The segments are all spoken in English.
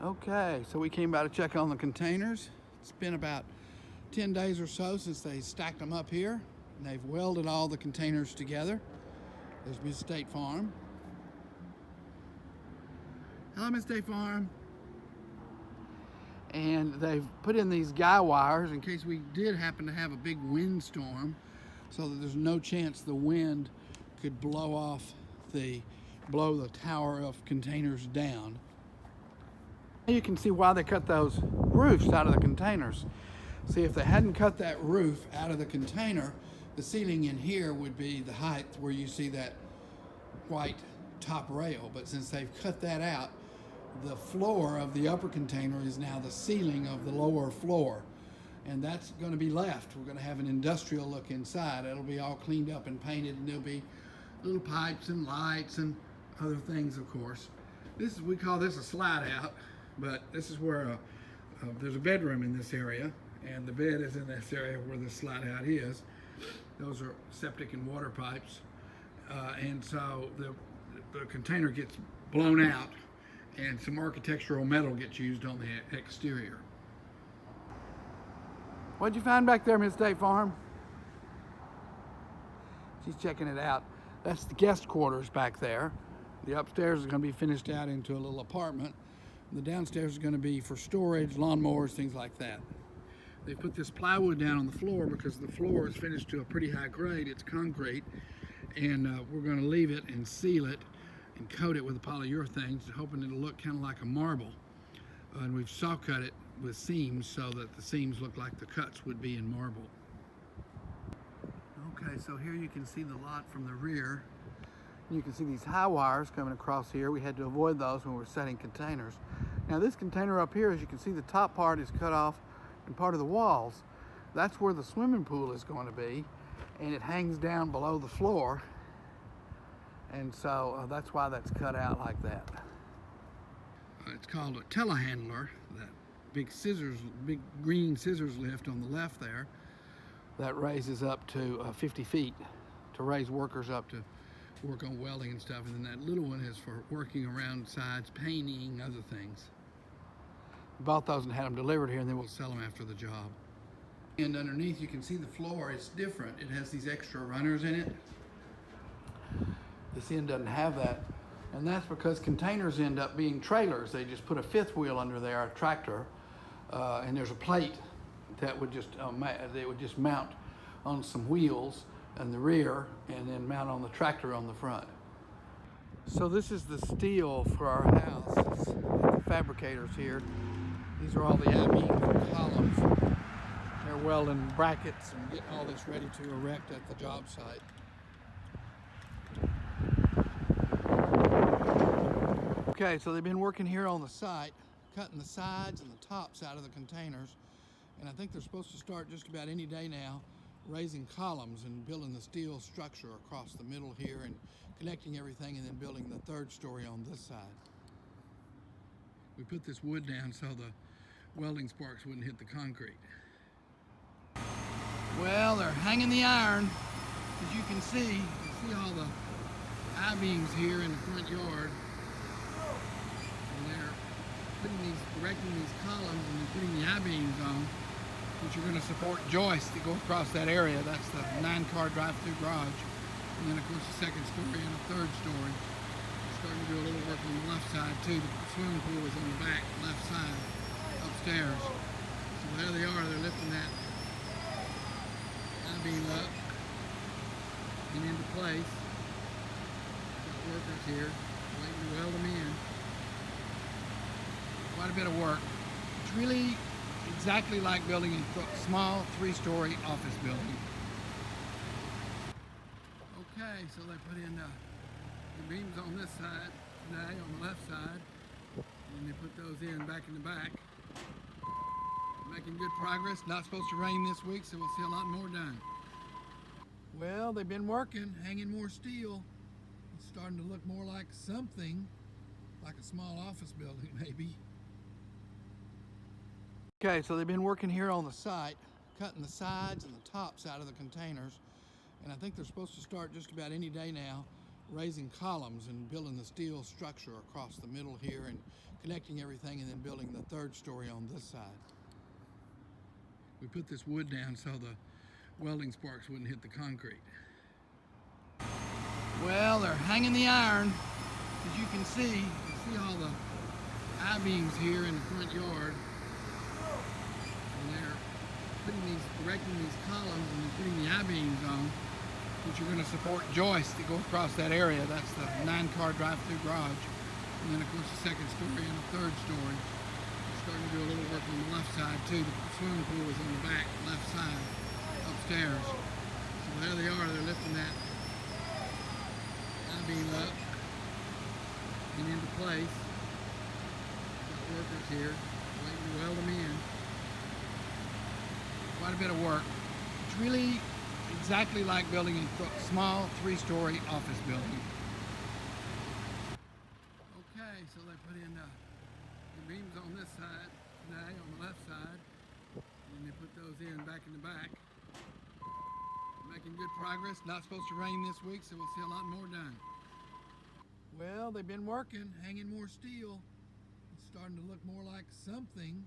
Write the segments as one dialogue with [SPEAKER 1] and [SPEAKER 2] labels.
[SPEAKER 1] Okay, so we came by to check on the containers. It's been about 10 days or so since they stacked them up here. And they've welded all the containers together. There's Miss State Farm. Hello, Miss State Farm. And they've put in these guy wires in case we did happen to have a big windstorm, so that there's no chance the wind could blow the tower of containers down. You can see why they cut those roofs out of the containers. See, if they hadn't cut that roof out of the container, the ceiling in here would be the height where you see that white top rail. But since they've cut that out, the floor of the upper container is now the ceiling of the lower floor. And that's going to be left. We're going to have an industrial look inside. It'll be all cleaned up and painted, and there'll be little pipes and lights and other things, of course. We call this a slide out. But this is where there's a bedroom in this area, and the bed is in this area where the slide out is. Those are septic and water pipes, and so the container gets blown out, and some architectural metal gets used on the exterior. What'd you find back there, Miss State Farm? She's checking it out. That's the guest quarters back there. The upstairs is going to be finished out into a little apartment. The downstairs is going to be for storage, lawnmowers, things like that. They put this plywood down on the floor because the floor is finished to a pretty high grade. It's concrete, and we're going to leave it and seal it and coat it with polyurethane, hoping it'll look kind of like a marble. And we've saw cut it with seams so that the seams look like the cuts would be in marble. Okay, so here you can see the lot from the rear. You can see these high wires coming across here. We had to avoid those when we were setting containers. Now this container up here, as you can see, the top part is cut off and part of the walls. That's where the swimming pool is going to be, and it hangs down below the floor. And so that's why that's cut out like that. It's called a telehandler, that big green scissors lift on the left there. That raises up to 50 feet to raise workers up to work on welding and stuff, and then that little one is for working around sides, painting, other things. We bought those and had them delivered here, and then we'll sell them after the job. And underneath you can see the floor is different. It has these extra runners in it. This end doesn't have that, and that's because containers end up being trailers. They just put a fifth wheel under there, a tractor, and there's a plate that would just mount on some wheels in the rear and then mount on the tractor on the front. So this is the steel for our house. It's the fabricators here. These are all the I-beams and columns. They're welding brackets and getting all this ready to erect at the job site. Okay, so they've been working here on the site, cutting the sides and the tops out of the containers. And I think they're supposed to start just about any day now, raising columns and building the steel structure across the middle here and connecting everything, and then building the third story on this side. We put this wood down so the welding sparks wouldn't hit the concrete. Well, they're hanging the iron. As you can see all the I-beams here in the front yard. And they're erecting these columns and then putting the I-beams on, which are going to support joists that go across that area. That's the 9-car drive-through garage. And then, of course, the second story and a third story. We're starting to do a little work on the left side, too. The swimming pool is on the back, left side, upstairs. So there they are. They're lifting that I-beam up and into place. Got workers here waiting to weld them in. Quite a bit of work. It's really exactly like building a small 3-story office building. Okay, so they put in the beams on this side today, on the left side, and they put those in back in the back. Making good progress. Not supposed to rain this week, so we'll see a lot more done. Well, they've been working, hanging more steel. It's starting to look more like something, like a small office building maybe. Okay, so they've been working here on the site, cutting the sides and the tops out of the containers. And I think they're supposed to start just about any day now, raising columns and building the steel structure across the middle here and connecting everything, and then building the third story on this side. We put this wood down so the welding sparks wouldn't hit the concrete. Well, they're hanging the iron. As you can see all the I-beams here in the front yard. And they're erecting these columns and putting the I-beams on, which are going to support joists that go across that area. That's the 9-car drive-through garage. And then of course the second story and the third story. We're starting to do a little work on the left side too. The swimming pool is on the back, left side, upstairs. So there they are, they're lifting that I-beam up and into place. Got workers here waiting to weld them in. Quite a bit of work. It's really exactly like building a small 3-story office building. Okay, so they put in the beams on this side today, on the left side, and they put those in back in the back. Making good progress. Not supposed to rain this week, so we'll see a lot more done. Well, they've been working, hanging more steel. It's starting to look more like something,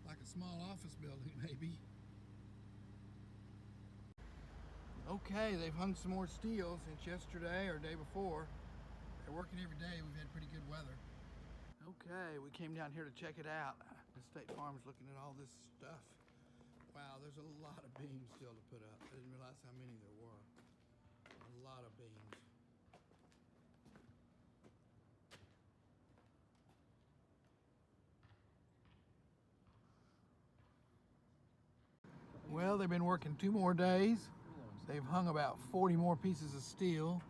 [SPEAKER 1] like a small office building maybe. Okay, they've hung some more steel since yesterday or day before. They're working every day. We've had pretty good weather. Okay, we came down here to check it out. The State Farm's looking at all this stuff. Wow, there's a lot of beams still to put up. I didn't realize how many there were. A lot of beams. Well, they've been working 2 more days. They've hung about 40 more pieces of steel.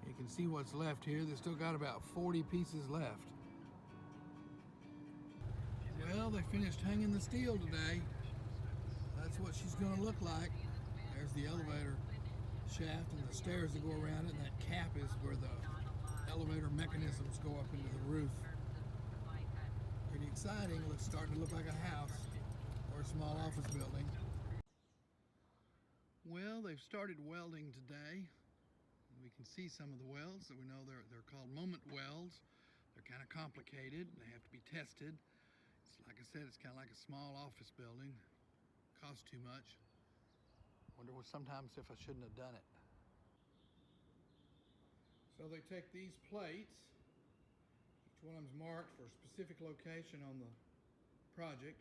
[SPEAKER 1] You can see what's left here. They've still got about 40 pieces left. Well, they finished hanging the steel today. That's what she's going to look like. There's the elevator shaft and the stairs that go around it, and that cap is where the elevator mechanisms go up into the roof. Pretty exciting. It's starting to look like a house or a small office building. Well, they've started welding today. We can see some of the welds that we know they're called moment welds. They're kind of complicated. They have to be tested. It's like I said, it's kind of like a small office building. Costs too much. Wonder sometimes if I shouldn't have done it. So they take these plates. Each one of them's marked for a specific location on the project.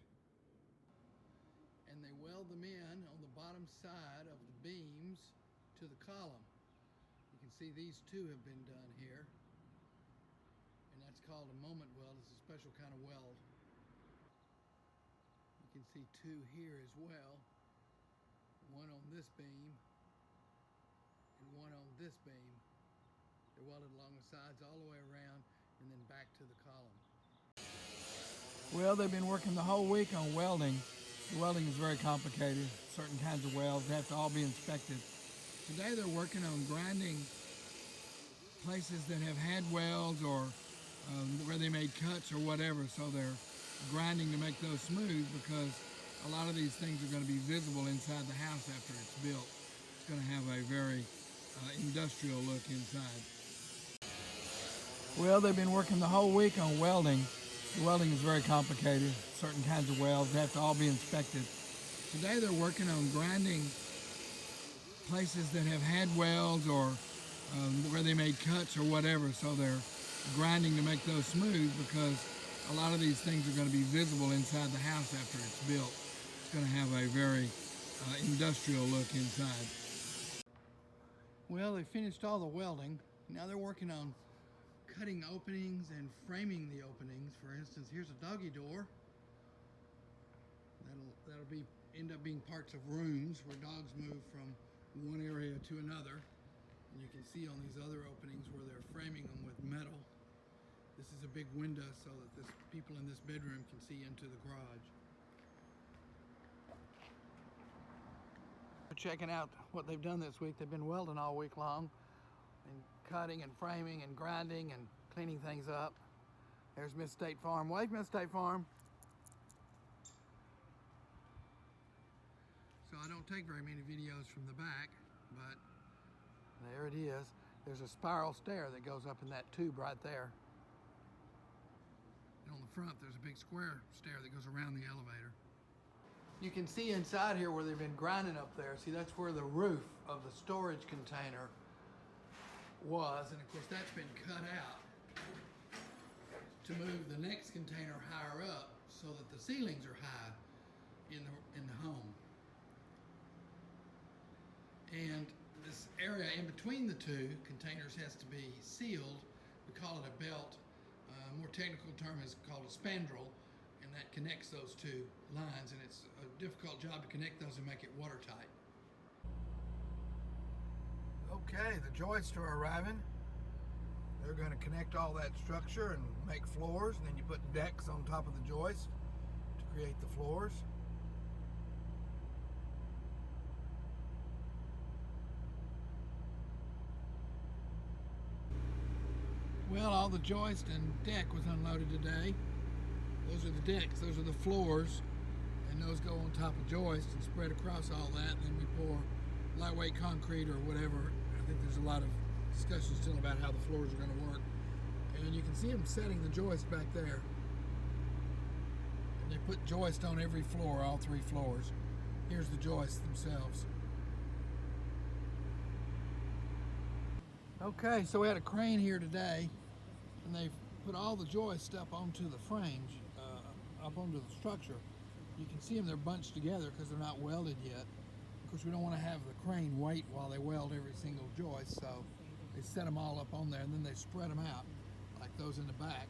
[SPEAKER 1] And they weld them in on the bottom side of the beams to the column. You can see these 2 have been done here. And that's called a moment weld. It's a special kind of weld. You can see 2 here as well. One on this beam and one on this beam. They're welded along the sides all the way around and then back to the column. Well, they've been working the whole week on welding. The welding is very complicated. Certain kinds of welds have to all be inspected. Today they're working on grinding places that have had welds or where they made cuts or whatever. So they're grinding to make those smooth, because a lot of these things are going to be visible inside the house after it's built. It's going to have a very industrial look inside. Well, they've been working the whole week on welding. The welding is very complicated. Certain kinds of welds have to all be inspected. Today they're working on grinding places that have had welds or where they made cuts or whatever. So they're grinding to make those smooth, because a lot of these things are going to be visible inside the house after it's built. It's going to have a very industrial look inside. Well, they finished all the welding. Now they're working on cutting openings and framing the openings. For instance, here's a doggy door. That'll end up being parts of rooms where dogs move from one area to another. And you can see on these other openings where they're framing them with metal. This is a big window so that people in this bedroom can see into the garage. We're checking out what they've done this week. They've been welding all week long, and cutting and framing and grinding and cleaning things up. There's Miss State Farm. Wave, Miss State Farm. So I don't take very many videos from the back, but there it is. there's a spiral stair that goes up in that tube right there. And on the front, there's a big square stair that goes around the elevator. You can see inside here where they've been grinding up there. See, that's where the roof of the storage container was. And of course, that's been cut out to move the next container higher up so that the ceilings are high in the home. And this area in between the two containers has to be sealed. We call it a belt. A more technical term is called a spandrel, and that connects those two lines, and it's a difficult job to connect those and make it watertight. Okay, the joists are arriving. They're going to connect all that structure and make floors, and then you put decks on top of the joist to create the floors. Well, all the joist and deck was unloaded today. Those are the decks, those are the floors, and those go on top of joist and spread across all that, and then we pour lightweight concrete or whatever. I think there's a lot of discussion still about how the floors are going to work. And you can see them setting the joist back there. And they put joist on every floor, all three floors. Here's the joists themselves. Okay, so we had a crane here today, and they've put all the joists up onto the frames, up onto the structure. You can see them, they're bunched together because they're not welded yet. Of course, we don't want to have the crane wait while they weld every single joist, so they set them all up on there, and then they spread them out, like those in the back.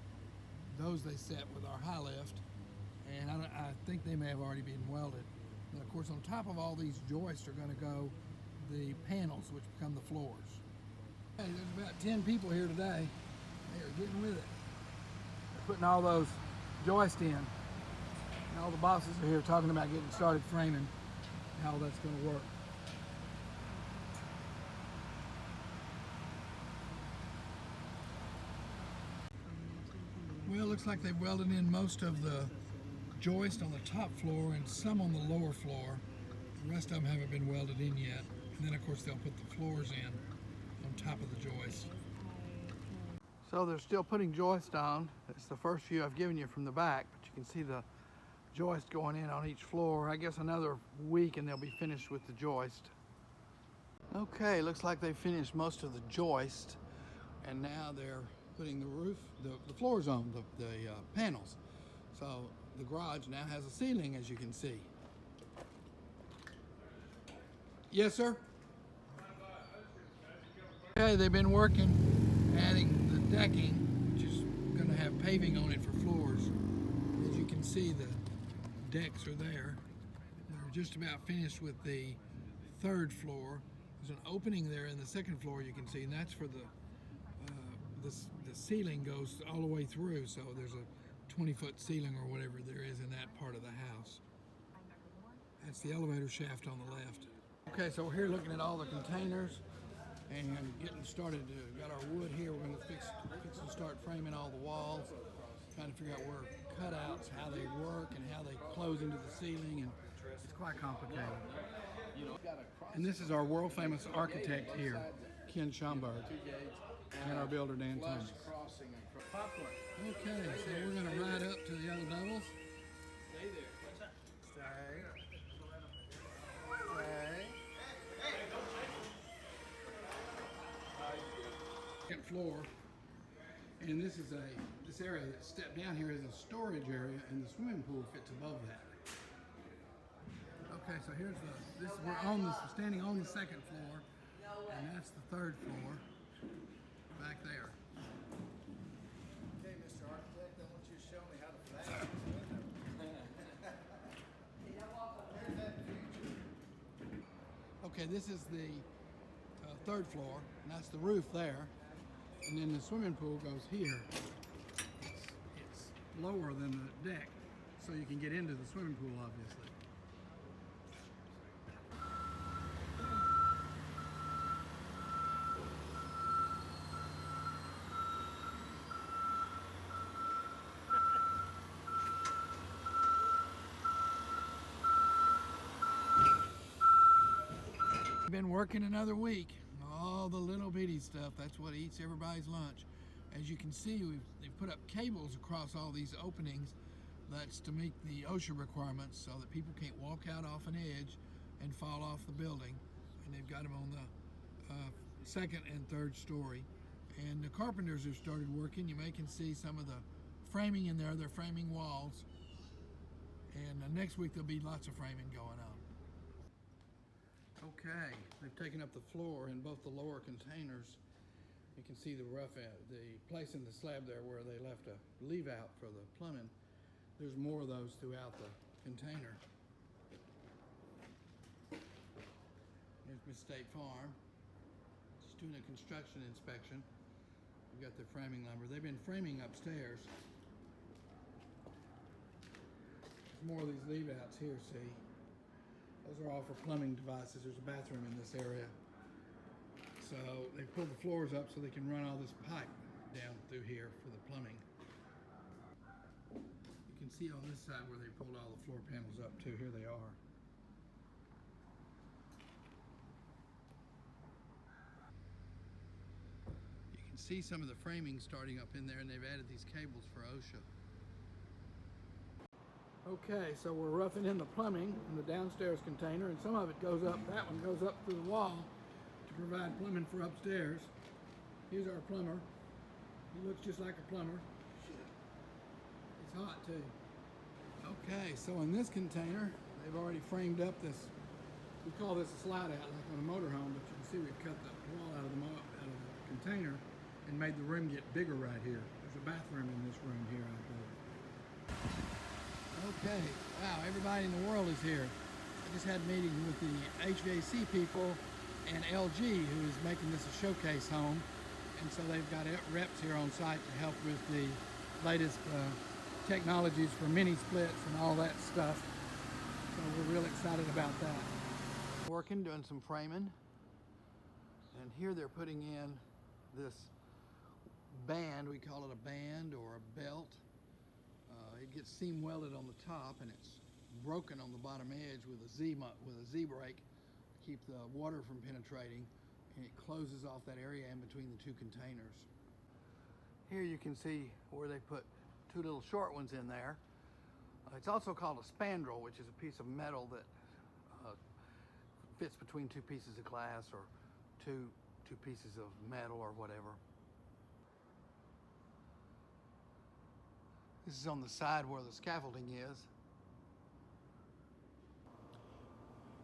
[SPEAKER 1] Those they set with our high lift, and I think they may have already been welded. And of course, on top of all these joists are going to go the panels, which become the floors. Hey, there's about 10 people here today. They are getting with it. They're putting all those joists in. And all the bosses are here talking about getting started framing, how that's going to work. Well, it looks like they've welded in most of the joist on the top floor and some on the lower floor. The rest of them haven't been welded in yet. And then, of course, they'll put the floors in on top of the joist. So they're still putting joist on. It's the first view I've given you from the back, but you can see the joist going in on each floor. I guess another week and they'll be finished with the joist. Okay, looks like they finished most of the joist, and now they're putting the roof, the floors on, the panels. So the garage now has a ceiling, as you can see. Yes, sir? Okay, they've been working, adding the decking, which is going to have paving on it for floors. As you can see, the decks are there. They're just about finished with the third floor. There's an opening there in the second floor, you can see, and that's for the ceiling goes all the way through, so there's a 20-foot ceiling or whatever there is in that part of the house. That's the elevator shaft on the left. Okay, so we're here looking at all the containers and getting started. Got our wood here. We're going to fix and start framing all the walls, trying to figure out where cutouts, how they work, and how they close into the ceiling, and it's quite complicated. And this is our world famous architect here, Ken Schomburg, and our builder, Dan Thomas. Okay, so we're going to ride up to the other doubles. Stay there. Stay. Stay. Second floor, and this is this area that stepped down here is a storage area, and the swimming pool fits above that. Okay, so here's we're standing on the second floor, and that's the third floor back there.
[SPEAKER 2] Okay, Mr. Architect, I want you to show me how to flash this window.
[SPEAKER 1] Okay, this is the third floor, and that's the roof there, and then the swimming pool goes here. It's lower than the deck, so you can get into the swimming pool, obviously. Been working another week. All Oh, the little bitty stuff. That's what eats everybody's lunch. As you can see, they've put up cables across all these openings. That's to meet the OSHA requirements so that people can't walk out off an edge and fall off the building. And they've got them on the second and third story. And the carpenters have started working. You may can see some of the framing in there. They're framing walls. And next week there'll be lots of framing going on. Okay, they've taken up the floor in both the lower containers. You can see the the place in the slab there where they left a leave out for the plumbing. There's more of those throughout the container. Here's Miss State Farm. She's doing a construction inspection. We've got their framing lumber. They've been framing upstairs. There's more of these leave outs here, see? Those are all for plumbing devices. There's a bathroom in this area. So they pulled the floors up so they can run all this pipe down through here for the plumbing. You can see on this side where they pulled all the floor panels up too. Here they are. You can see some of the framing starting up in there, and they've added these cables for OSHA. Okay, so we're roughing in the plumbing in the downstairs container, and some of it goes up, that one goes up through the wall to provide plumbing for upstairs. Here's our plumber. He looks just like a plumber. It's hot too. Okay, so in this container, they've already framed up this, we call this a slide out like on a motorhome, but you can see we've cut the wall out of the container and made the room get bigger right here. There's a bathroom in this room here, I believe. Okay, wow, everybody in the world is here. I just had a meeting with the HVAC people and LG, who is making this a showcase home. And so they've got reps here on site to help with the latest technologies for mini splits and all that stuff. So we're real excited about that. Working, doing some framing. And here they're putting in this band, we call it a band or a belt. It gets seam welded on the top, and it's broken on the bottom edge with a Z brake to keep the water from penetrating, and it closes off that area in between the two containers. Here you can see where they put two little short ones in there. It's also called a spandrel, which is a piece of metal that fits between two pieces of glass or two pieces of metal or whatever. This is on the side where the scaffolding is.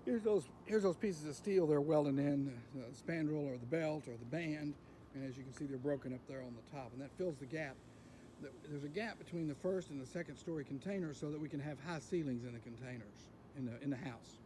[SPEAKER 1] Here's those pieces of steel they're welding in, the spandrel or the belt or the band, and as you can see they're broken up there on the top, and that fills the gap. There's a gap between the first and the second story containers so that we can have high ceilings in the containers, in the house.